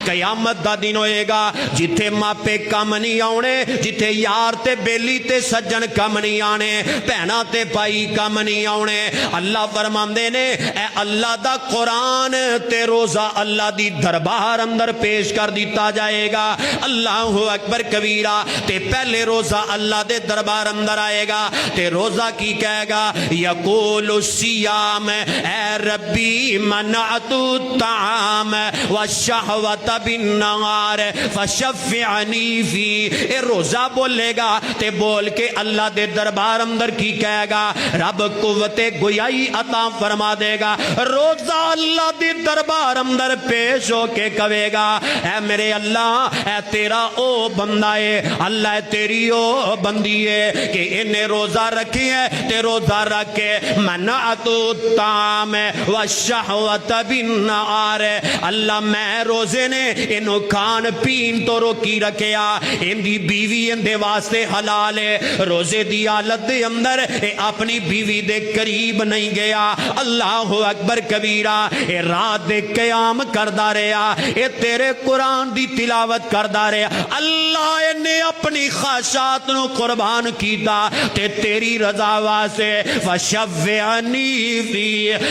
قیامت دا دن ہوئے گا جتھے ماپے کم نہیں آنے، جتھے یار تے بیلی تے سجن کم نہیں آنے، بہنا تے بھائی کم نہیں آنے۔ اللہ فرماندے نے اے اللہ دا قرآن تے روزہ اللہ دی دربار اندر پیش کر دیتا جائے گا۔ اللہ اکبر کبیرہ تے پہلے روزہ اللہ دے دربار اندر آئے گا تے روزہ کی کہے گا یقول الصیام اے ربی منعت الطعام والشہوۃ بالنہار فشفعنی فی۔ اے روزہ بولے گا تے بول کے اللہ دے دربار اندر کی کہے گا رب قوت گویائی عطا فرما دے گا۔ روزہ اللہ دے دربار اندر پیش ہو کے کہے گا اے میرے اللہ اے تیرا او بندہ ہے، اللہ اے تیری او بندی ہے کہ انہیں روزہ رکھی ہے تے روزہ رکھ کے منعت الطعام والشہوۃ بالنہار، اللہ میں روزے نے انہوں کھان پین تو روکی رکھیا، ان دی بیوی ان دے واسطے حلال ہے، روزے دی حالت دے اندر اے اپنی بیوی دے قریب نہیں گیا۔ اللہ اکبر کبیرہ اے رات دے قیام کردہ رہا، اے تیرے قرآن دی تلاوت کردہ رہا، اللہ نے اپنی خواہشات نو قربان کیتا تے تیری رضا واسطے فشفعنی فی۔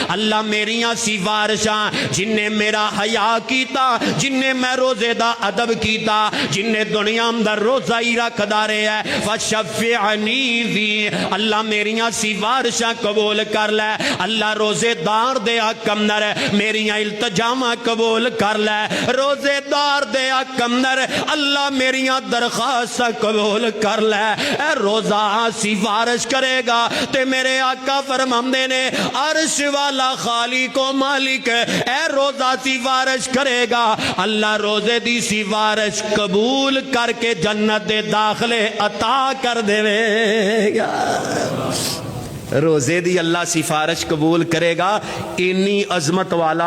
اللہ میریاں سفارشاں جن نے میرا حیا کیتا، جن نے میں روزے دا ادب کیتا، جن نے دنیا اندر روزہ ہی رکھ دارے ہے فشفعنی فی، اللہ میریاں سفارشاں قبول کر لے، اللہ روزے دار دے حق اندر میریاں التجامہ قبول کر لے، روزے دار دے حق اندر اللہ میریاں درخواست قبول کر لے۔ اے روزہ سفارش کرے گا تے میرے آقا فرماندے نے عرش والا خالق و مالک اے روزہ سفارش کرے گا، اللہ روزے دی سفارش قبول کر کے جنت دے داخلے عطا کر دے گا۔ روزے دی اللہ سفارش قبول کرے گا، انی عظمت والا